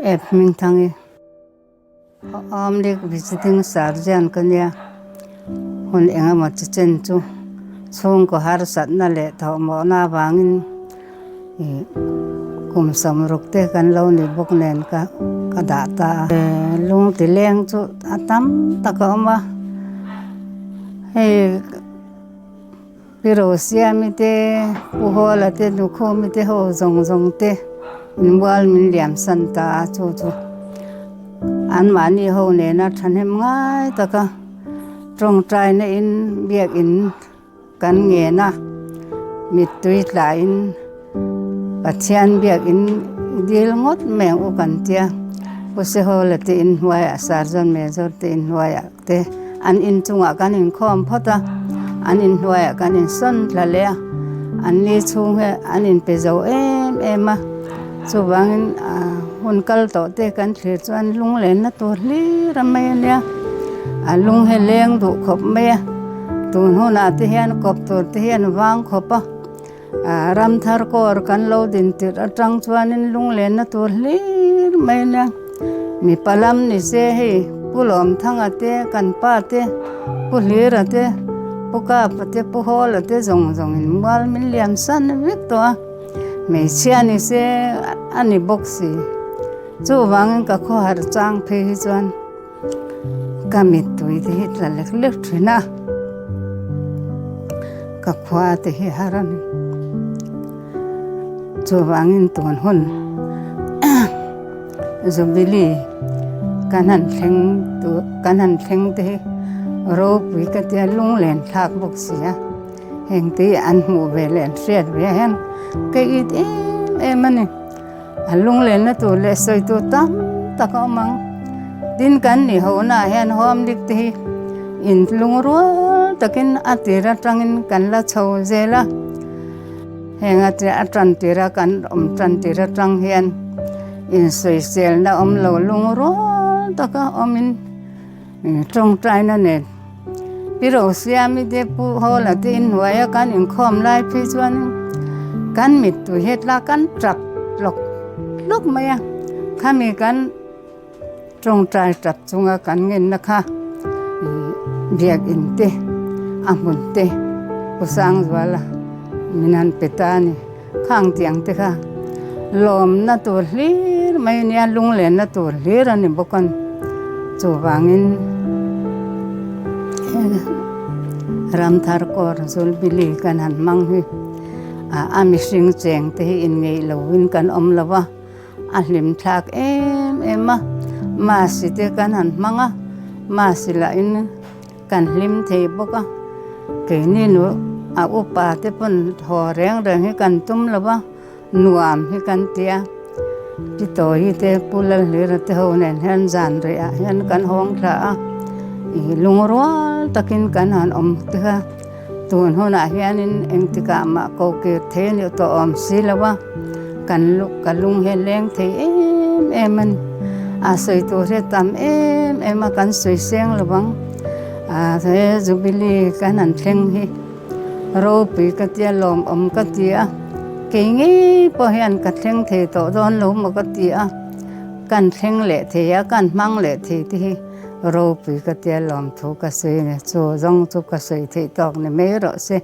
ep ming thangi omlik visiting sergeant kanya hun enga ma chen chu chung ko har sat na le tho mo na wangin kum sam ruk te kan lo ni bok nen ka da ta lung ti leng chu atam taka ma he pirosia mi te pu hola te nu kho mi te ho zong te wal min liam san ta chu chu an mani ho ne na than hem ngai taka trong trai na in biak in kan nge na mit tui tla in pathian biak in dil ngot meng u kan tia puse ho la te in huaya sarjan major te in huaya te an in chunga kan in khom phota an in huaya kan in son la le an ni chung he an in pe zo em a chu wangin hun kal to te kan thlir chuan lung len na tur hli ramai ania a lung he leng du khop me tun huna te hian kop tur te hian wang khopa ram thar kor kan lo din tir atang chuanin lung len na tur hli mai ania mi palam ni se he pulom thanga te kan pa te pulira te puka pate puhola te zong in wal min liam san vek to me chiani se ani boxi chu wangin ka kho har chang phe hi chuan kamit tui te hi tla lek thina ka khwa te hi harani chu wangin ton hun zobili kanan thleng te ro pui ka te lung len thak boxia heng te an mu ve len hriat ve hen ke it em ani lung len na tu le soi tu tam taka mang din kan ni ho na hen hom dik te in lung ro takin atira tangin kan la chho zela heng atran tira kan tran tira tang hian in soi sel na lo lung ro taka omin trong trai na ne piro siami de pu hola te in waya kan in khom lai phi chuan kan mit tu het la kan trap lok maya khami kan trong trai trap chunga kan ngin na kha biak in te amun te pusang wala minan petani khang tiang te kha lom na tur hlir mai nia lung len na tur hlir ani bokan chu wangin ram thar kor zul bili kan han mang hi ami sing cheng te in ngei lovin kan om lawa a hlim thak em ma si te kan han manga ma sila in kan hlim thei boka ke ni nu a upa te pon tho reng hi kan tum lawa nuam hi kan tia ti to hi te pulal lir te ho nen han zan re a han kan hong thla a lung ro takin kan han om te kha tun hona hianin engtika ma ko ke the ni to om silawa kan lung he leng the em a soi to re tam em a kan soi seng lawang the zubili kan an thleng hi ro pi ka tia lom om ka tia ke nge po hian ka thleng the to don lo mo ka tia kan thleng le the ya kan mang le the ti ro pi ka tia lom thu ka se ne chu zong chu ka sei the tok ne me ro se